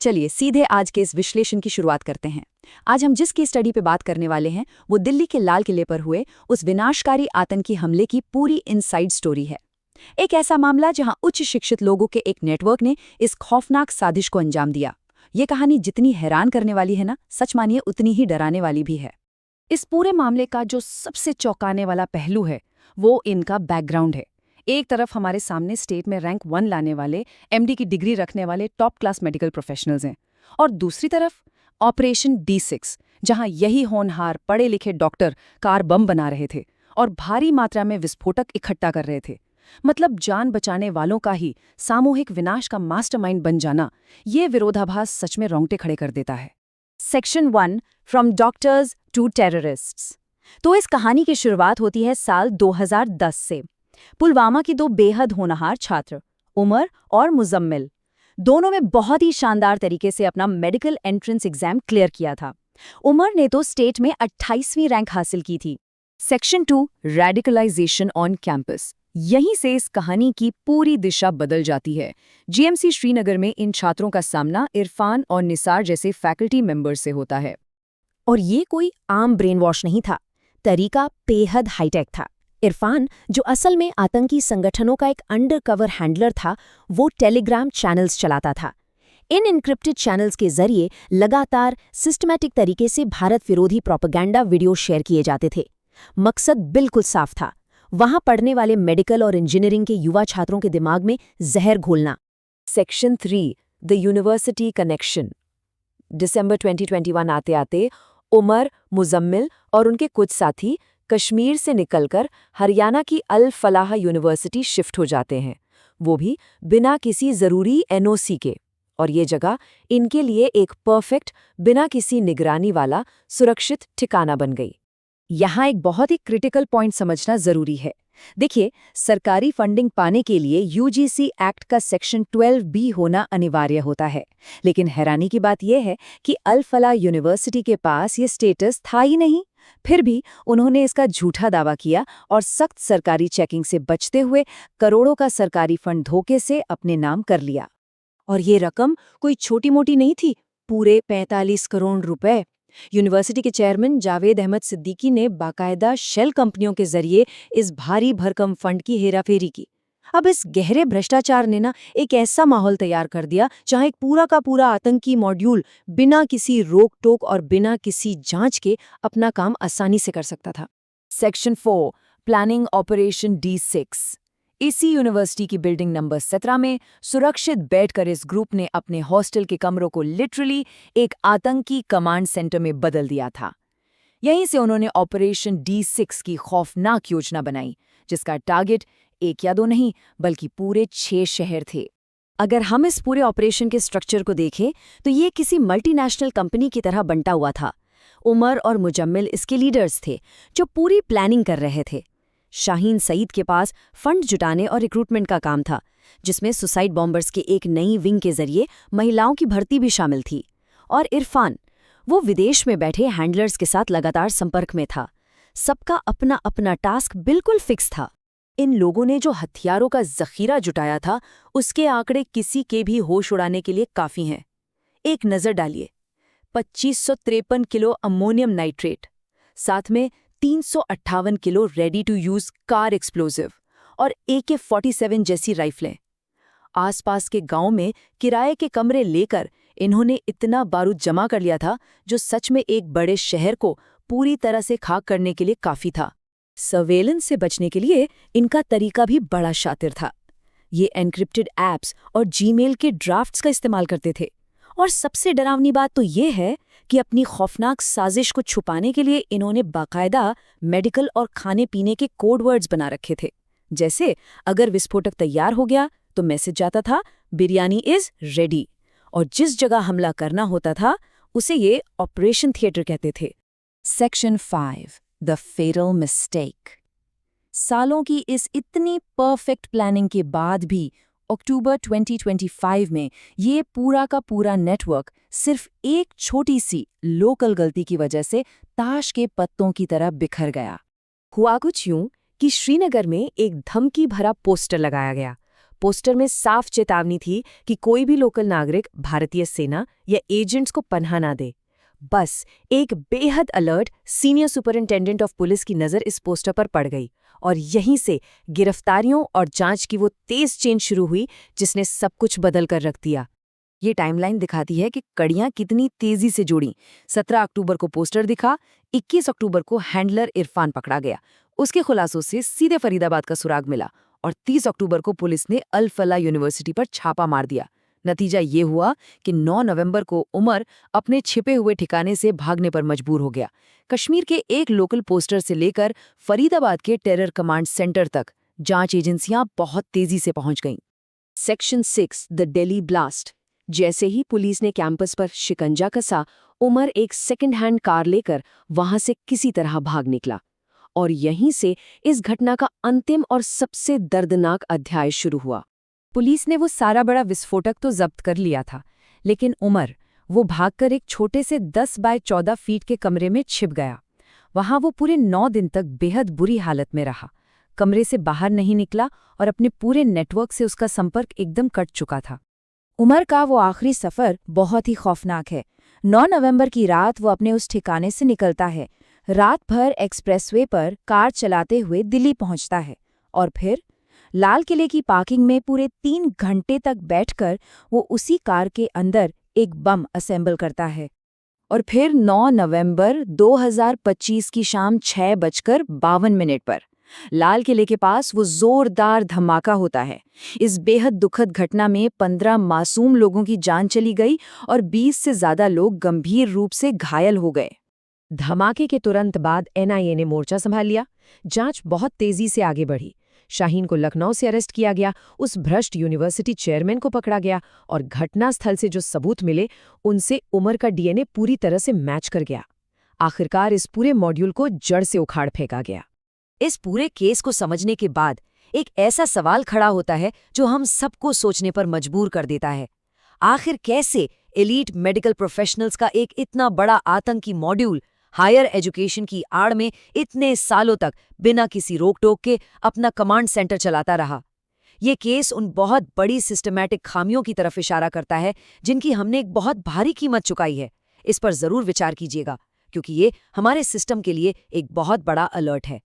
चलिए सीधे आज के इस विश्लेषण की शुरुआत करते हैं। आज हम जिस केस स्टडी पे बात करने वाले हैं वो दिल्ली के लाल किले पर हुए उस विनाशकारी आतंकी हमले की पूरी इनसाइड स्टोरी है। एक ऐसा मामला जहां उच्च शिक्षित लोगों के एक नेटवर्क ने इस खौफनाक साजिश को अंजाम दिया। ये कहानी जितनी हैरान करने वाली है ना, सच मानिए उतनी ही डराने वाली भी है। इस पूरे मामले का जो सबसे चौंकाने वाला पहलू है वो इनका बैकग्राउंड है। एक तरफ हमारे सामने स्टेट में रैंक 1 लाने वाले एमडी की डिग्री रखने वाले टॉप क्लास मेडिकल प्रोफेशनल्स हैं, और दूसरी तरफ ऑपरेशन D6, जहां यही होनहार पढ़े लिखे डॉक्टर कार बम बना रहे थे और भारी मात्रा में विस्फोटक इकट्ठा कर रहे थे। मतलब जान बचाने वालों का ही सामूहिक विनाश का मास्टरमाइंड बन जाना, ये विरोधाभास सच में रोंगटे खड़े कर देता है। Section 1, from doctors to terrorists. तो इस कहानी की शुरुआत होती है साल 2010 से। पुलवामा की दो बेहद होनहार छात्र, उमर और मुजम्मिल, दोनों में बहुत ही शानदार तरीके से अपना मेडिकल एंट्रेंस एग्जाम क्लियर किया था। उमर ने तो स्टेट में 28वीं रैंक हासिल की थी। Section 2, radicalisation on campus. यहीं से इस कहानी की पूरी दिशा बदल जाती है। जीएमसी श्रीनगर में इन छात्रों का सामना इरफान और निसार जैसे फैकल्टी मेंबर्स से होता है। और ये कोई आम ब्रेन वॉश नहीं था, तरीका बेहद हाईटेक था। इरफान, जो असल में आतंकी संगठनों का एक अंडरकवर हैंडलर था, वो टेलीग्राम चैनल्स चलाता था। इन इनक्रिप्टेड चैनल्स के जरिए लगातार सिस्टमैटिक तरीके से भारत विरोधी प्रोपेगेंडा वीडियो शेयर किए जाते थे। मकसद बिल्कुल साफ था, वहां पढ़ने वाले मेडिकल और इंजीनियरिंग के युवा छात्रों के दिमाग में जहर घोलना। Section 3, the university connection. दिसंबर 2021 आते आते उमर, मुजम्मिल और उनके कुछ साथी कश्मीर से निकलकर हरियाणा की अल फलाह यूनिवर्सिटी शिफ्ट हो जाते हैं, वो भी बिना किसी ज़रूरी एनओसी के। और ये जगह इनके लिए एक परफेक्ट, बिना किसी निगरानी वाला सुरक्षित ठिकाना बन गई। यहाँ एक बहुत ही क्रिटिकल पॉइंट समझना ज़रूरी है। देखिए, सरकारी फंडिंग पाने के लिए यूजीसी एक्ट का सेक्शन 12B होना अनिवार्य होता है, लेकिन हैरानी की बात यह है कि अल फलाह यूनिवर्सिटी के पास ये स्टेटस था ही नहीं। फिर भी उन्होंने इसका झूठा दावा किया और सख्त सरकारी चेकिंग से बचते हुए करोड़ों का सरकारी फंड धोखे से अपने नाम कर लिया। और ये रकम कोई छोटी मोटी नहीं थी, पूरे 45 करोड़ रुपए। यूनिवर्सिटी के चेयरमैन जावेद अहमद सिद्दीकी ने बाकायदा शेल कंपनियों के जरिए इस भारी भरकम फंड की हेराफेरी की। अब इस गहरे भ्रष्टाचार ने एक ऐसा माहौल तैयार कर दिया जहां एक पूरा का पूरा आतंकी मॉड्यूल बिना किसी रोक टोक और बिना किसी जांच के अपना काम आसानी से कर सकता था। Section 4, planning operation D6। इसी यूनिवर्सिटी की बिल्डिंग नंबर 17 में सुरक्षित बैठकर इस ग्रुप ने अपने हॉस्टल के कमरों को लिटरली एक आतंकी कमांड सेंटर में बदल दिया था। यहीं से उन्होंने ऑपरेशन D6 की खौफनाक योजना बनाई, जिसका टारगेट एक या दो नहीं बल्कि पूरे 6 शहर थे। अगर हम इस पूरे ऑपरेशन के स्ट्रक्चर को देखें तो ये किसी मल्टीनेशनल कंपनी की तरह बंटा हुआ था। उमर और मुजम्मिल इसके लीडर्स थे जो पूरी प्लानिंग कर रहे थे। शाहीन सईद के पास फंड जुटाने और रिक्रूटमेंट का काम था, जिसमें सुसाइड बॉम्बर्स के एक नई विंग के जरिए महिलाओं की भर्ती भी शामिल थी। और इरफान, वो विदेश में बैठे हैंडलर्स के साथ लगातार संपर्क में था। सबका अपना अपना टास्क बिल्कुल फिक्स था। इन लोगों ने जो हथियारों का जखीरा जुटाया था, उसके आंकड़े किसी के भी होश उड़ाने के लिए काफ़ी हैं। एक नज़र डालिए, 2553 किलो अमोनियम नाइट्रेट, साथ में 358 kilo ready to use car explosive और AK-47 जैसी राइफलें। आसपास के गांव में किराए के कमरे लेकर इन्होंने इतना बारूद जमा कर लिया था जो सच में एक बड़े शहर को पूरी तरह से खाक करने के लिए काफ़ी था। सर्वेलेंस से बचने के लिए इनका तरीका भी बड़ा शातिर था। ये एन्क्रिप्टेड ऐप्स और जीमेल के ड्राफ्ट्स का इस्तेमाल करते थे। और सबसे डरावनी बात तो ये है कि अपनी खौफनाक साजिश को छुपाने के लिए इन्होंने बाकायदा मेडिकल और खाने पीने के कोड वर्ड्स बना रखे थे। जैसे अगर विस्फोटक तैयार हो गया तो मैसेज जाता था, बिरयानी इज रेडी। और जिस जगह हमला करना होता था उसे ये ऑपरेशन थिएटर कहते थे। Section 5, the fatal mistake. सालों की इस इतनी परफेक्ट प्लानिंग के बाद भी अक्टूबर 2025 में ये पूरा का पूरा नेटवर्क सिर्फ एक छोटी सी लोकल गलती की वजह से ताश के पत्तों की तरह बिखर गया। हुआ कुछ यूं कि श्रीनगर में एक धमकी भरा पोस्टर लगाया गया। पोस्टर में साफ चेतावनी थी कि कोई भी लोकल नागरिक भारतीय सेना या एजेंट्स को पनाह ना दे। बस एक बेहद alert senior superintendent of police की नज़र इस पोस्टर पर पड़ गई और यहीं से गिरफ्तारियों और जांच की वो तेज चेन शुरू हुई जिसने सब कुछ बदल कर रख दिया। ये टाइमलाइन दिखाती है कि कड़ियां कितनी तेजी से जुड़ी। 17 अक्टूबर को पोस्टर दिखा, 21 अक्टूबर को हैंडलर इरफान पकड़ा गया। उसके खुलासों से सीधे फरीदाबाद का सुराग मिला और 30 अक्टूबर को पुलिस ने अल फलाह यूनिवर्सिटी पर छापा मार दिया। नतीजा ये हुआ कि 9 नवंबर को उमर अपने छिपे हुए ठिकाने से भागने पर मजबूर हो गया। कश्मीर के एक लोकल पोस्टर से लेकर फरीदाबाद के टेरर कमांड सेंटर तक जांच एजेंसियां बहुत तेजी से पहुंच गईं। Section 6 the Delhi blast. जैसे ही पुलिस ने कैंपस पर शिकंजा कसा, उमर एक सेकंड हैंड कार लेकर वहां से किसी तरह भाग निकला और यहीं से इस घटना का अंतिम और सबसे दर्दनाक अध्याय शुरू हुआ। पुलिस ने वो सारा बड़ा विस्फोटक तो जब्त कर लिया था, लेकिन उमर वो भागकर एक छोटे से 10 बाय 14 फीट के कमरे में छिप गया। वहां वो पूरे 9 दिन तक बेहद बुरी हालत में रहा, कमरे से बाहर नहीं निकला और अपने पूरे नेटवर्क से उसका संपर्क एकदम कट चुका था। उमर का वो आखिरी सफ़र बहुत ही खौफनाक है। 9 नवंबर की रात वो अपने उस ठिकाने से निकलता है, रात भर एक्सप्रेसवे पर कार चलाते हुए दिल्ली पहुंचता है और फिर लाल किले की पार्किंग में पूरे 3 घंटे तक बैठकर वो उसी कार के अंदर एक बम असेंबल करता है। और फिर 9 नवंबर 2025 की शाम 6:52 पर लाल किले के पास वो जोरदार धमाका होता है। इस बेहद दुखद घटना में 15 मासूम लोगों की जान चली गई और 20 से ज्यादा लोग गंभीर रूप से घायल हो गए। धमाके के तुरंत बाद एनआईए ने मोर्चा संभाल लिया। जांच बहुत तेजी से आगे बढ़ी। शाहीन को लखनऊ से अरेस्ट किया गया, उस भ्रष्ट यूनिवर्सिटी चेयरमैन को पकड़ा गया और घटनास्थल से जो सबूत मिले उनसे उमर का डीएनए पूरी तरह से मैच कर गया। आखिरकार इस पूरे मॉड्यूल को जड़ से उखाड़ फेंका गया। इस पूरे केस को समझने के बाद एक ऐसा सवाल खड़ा होता है जो हम सबको सोचने पर मजबूर कर देता है। आखिर कैसे एलीट मेडिकल प्रोफेशनल्स का एक इतना बड़ा आतंकी मॉड्यूल हायर एजुकेशन की आड़ में इतने सालों तक बिना किसी रोक टोक के अपना कमांड सेंटर चलाता रहा? ये केस उन बहुत बड़ी सिस्टमैटिक खामियों की तरफ इशारा करता है जिनकी हमने एक बहुत भारी कीमत चुकाई है। इस पर जरूर विचार कीजिएगा, क्योंकि ये हमारे सिस्टम के लिए एक बहुत बड़ा अलर्ट है।